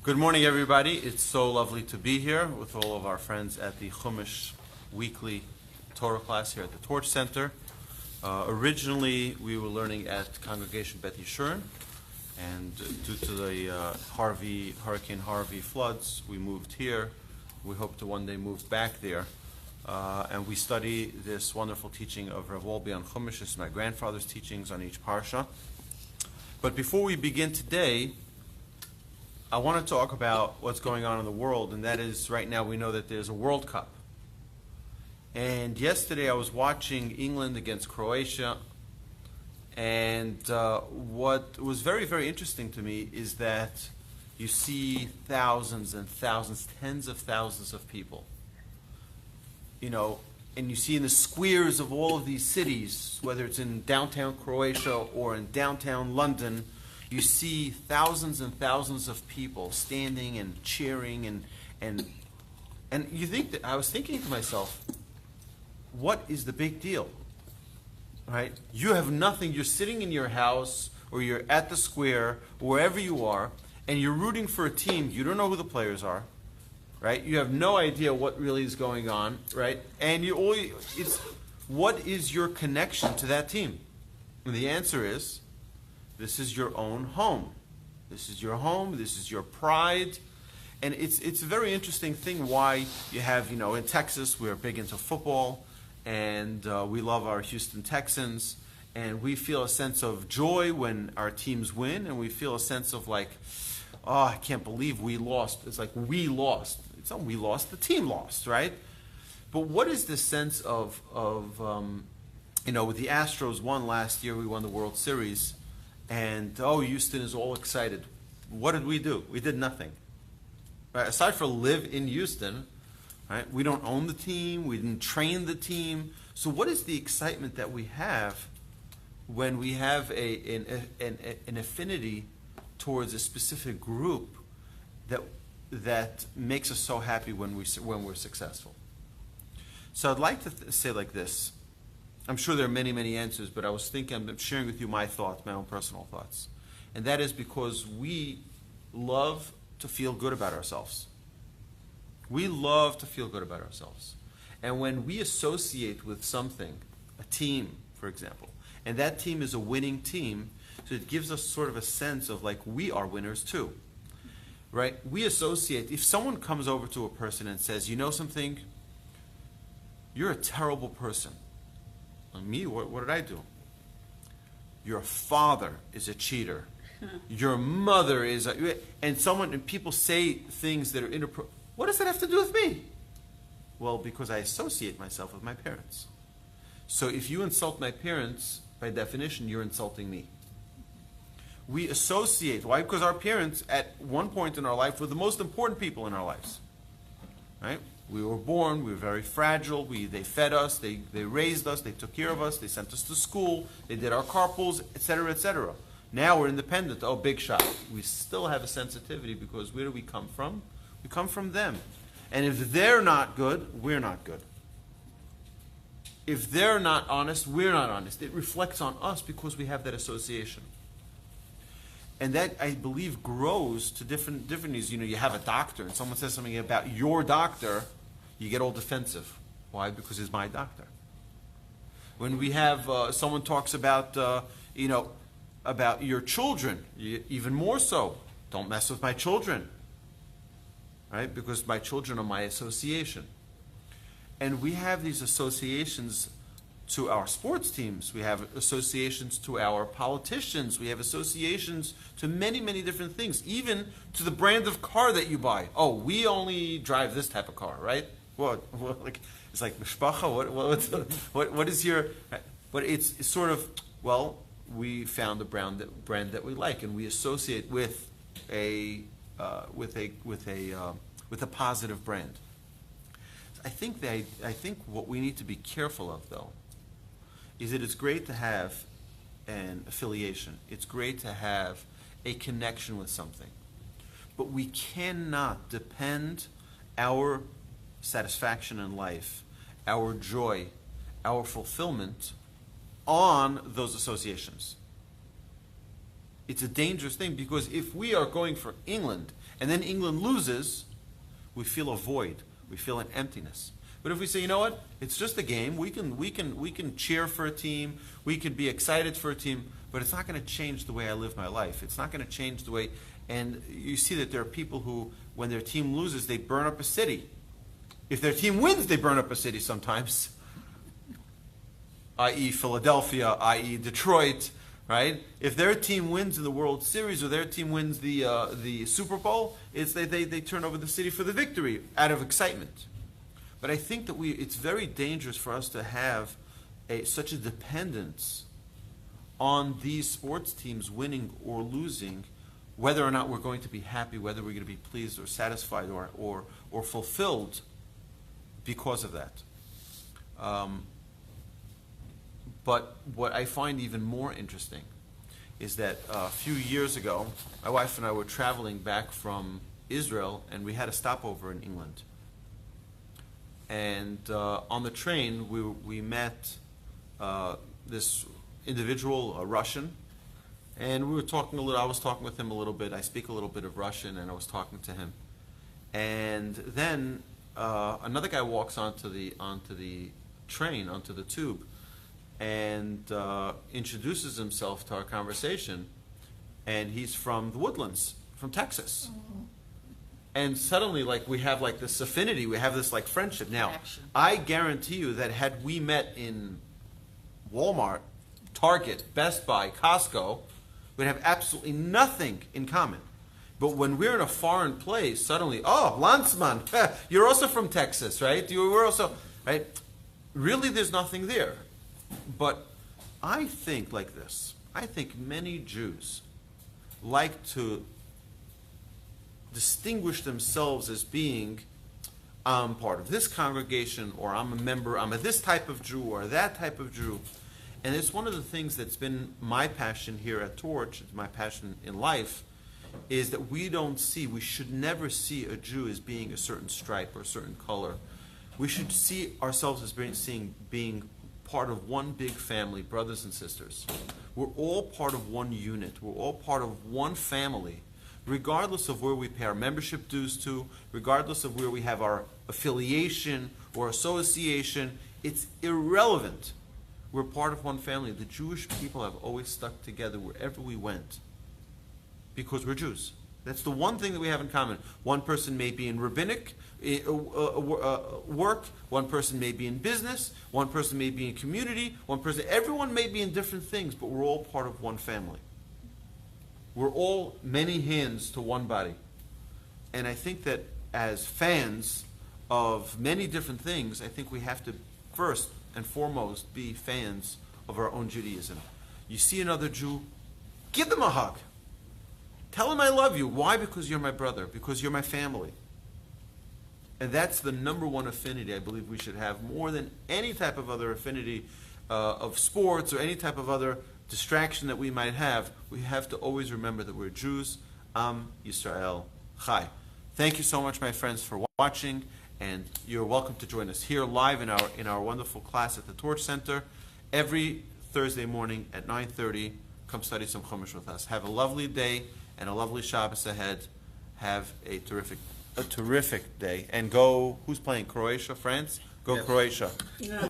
Good morning, everybody. It's so lovely to be here with all of our friends at the Chumash weekly Torah class here at the Torch Center. Originally, we were learning at Congregation Bet Yeshurun, and due to the Hurricane Harvey floods, we moved here. We hope to one day move back there. And we study this wonderful teaching of Rav Wolbe on Chumash. This is my grandfather's teachings on each parsha. But before we begin today, I want to talk about what's going on in the world, and that is right now we know that there's a World Cup. And yesterday I was watching England against Croatia, and what was very, very interesting to me is that you see thousands and thousands, tens of thousands of people. And you see in the squares of all of these cities, whether it's in downtown Croatia or in downtown London, you see thousands and thousands of people standing and cheering and you think that I was thinking to myself, what is the big deal? Right? You have nothing, you're sitting in your house or you're at the square, wherever you are, and you're rooting for a team, you don't know who the players are, right? You have no idea what really is going on, right? And what is your connection to that team? And the answer is, this is your own home. This is your home. This is your pride. And it's a very interesting thing why you have, in Texas, we're big into football, and we love our Houston Texans, and we feel a sense of joy when our teams win, and we feel a sense of like, oh, I can't believe we lost. It's like we lost. It's not we lost, the team lost, right? But what is the sense of with the Astros won last year, we won the World Series, and Houston is all excited. What did we do? We did nothing. Right? Aside from live in Houston, right? We don't own the team. We didn't train the team. So what is the excitement that we have when we have an affinity towards a specific group that makes us so happy when we're successful? So I'd like to say like this. I'm sure there are many, many answers, but I was thinking, I'm sharing with you my thoughts, my own personal thoughts. And that is because we love to feel good about ourselves. We love to feel good about ourselves. And when we associate with something, a team, for example, and that team is a winning team, so it gives us sort of a sense of like we are winners too. Right? We associate, if someone comes over to a person and says, you know something, you're a terrible person. Me? What did I do? Your father is a cheater. Your mother is and people say things that are inappropriate. What does that have to do with me? Well, because I associate myself with my parents. So if you insult my parents, by definition, you're insulting me. We associate. Why? Because our parents, at one point in our life, were the most important people in our lives. Right? We were born, we were very fragile, they fed us, they raised us, they took care of us, they sent us to school, they did our carpools, etc., etc. Now we're independent. Oh, big shot. We still have a sensitivity because where do we come from? We come from them. And if they're not good, we're not good. If they're not honest, we're not honest. It reflects on us because we have that association. And that, I believe, grows to different needs. You have a doctor, and someone says something about your doctor, you get all defensive. Why? Because he's my doctor. When we have someone talks about, about your children, even more so, don't mess with my children, right? Because my children are my association. And we have these associations to our sports teams. We have associations to our politicians. We have associations to many, many different things, even to the brand of car that you buy. Oh, we only drive this type of car, right? It's like mishpacha. What is your? But it's sort of, well, we found a brand that we like, and we associate with a positive brand. I think what we need to be careful of, though, is that it's great to have an affiliation. It's great to have a connection with something. But we cannot depend our satisfaction in life, our joy, our fulfillment on those associations. it's a dangerous thing, because if we are going for England and then England loses, we feel a void. We feel an emptiness. But if we say, you know what, it's just a game. We can cheer for a team. We can be excited for a team, but it's not going to change the way I live my life. It's not going to change the way. And you see that there are people who, when their team loses, they burn up a city. If their team wins, they burn up a city sometimes, i.e. Philadelphia, i.e. Detroit, right? If their team wins in the World Series or their team wins the Super Bowl, it's they turn over the city for the victory out of excitement. But I think that it's very dangerous for us to have such a dependence on these sports teams winning or losing, whether or not we're going to be happy, whether we're going to be pleased or satisfied or fulfilled because of that. But what I find even more interesting is that a few years ago, my wife and I were traveling back from Israel, and we had a stopover in England. And on the train, we met this individual, a Russian, and we were talking a little. I was talking with him a little bit. I speak a little bit of Russian, and I was talking to him. And then another guy walks onto the train, onto the tube, and introduces himself to our conversation. And he's from the Woodlands, from Texas. Mm-hmm. And suddenly, we have this affinity, we have this friendship. Now, I guarantee you that had we met in Walmart, Target, Best Buy, Costco, we'd have absolutely nothing in common. But when we're in a foreign place, suddenly, oh, Lanzmann, you're also from Texas, right? We're also, right? Really, there's nothing there. But I think like this. I think many Jews like to distinguish themselves as being, I'm part of this congregation, or I'm a member, I'm this type of Jew or that type of Jew. And it's one of the things that's been my passion here at Torch, it's my passion in life, is that we should never see a Jew as being a certain stripe or a certain color. We should see ourselves as being part of one big family, brothers and sisters. We're all part of one unit. We're all part of one family, regardless of where we pay our membership dues to, regardless of where we have our affiliation or association. It's irrelevant. We're part of one family. The Jewish people have always stuck together wherever we went because we're Jews. That's the one thing that we have in common. One person may be in rabbinic work, one person may be in business, one person may be in community, everyone may be in different things, but we're all part of one family. We're all many hands to one body. And I think that as fans of many different things, I think we have to first and foremost be fans of our own Judaism. You see another Jew, give them a hug. Tell them I love you. Why? Because you're my brother, because you're my family. And that's the number one affinity I believe we should have, more than any type of other affinity of sports or any type of other distraction that we might have. We have to always remember that we're Jews. Am Yisrael Chai. Thank you so much, my friends, for watching, and you're welcome to join us here live in our wonderful class at the Torch Center every Thursday morning at 9:30. Come study some Chumash with us. Have a lovely day and a lovely Shabbos ahead. Have a terrific day. And go, who's playing? Croatia, France? Go, yes. Croatia. Yeah.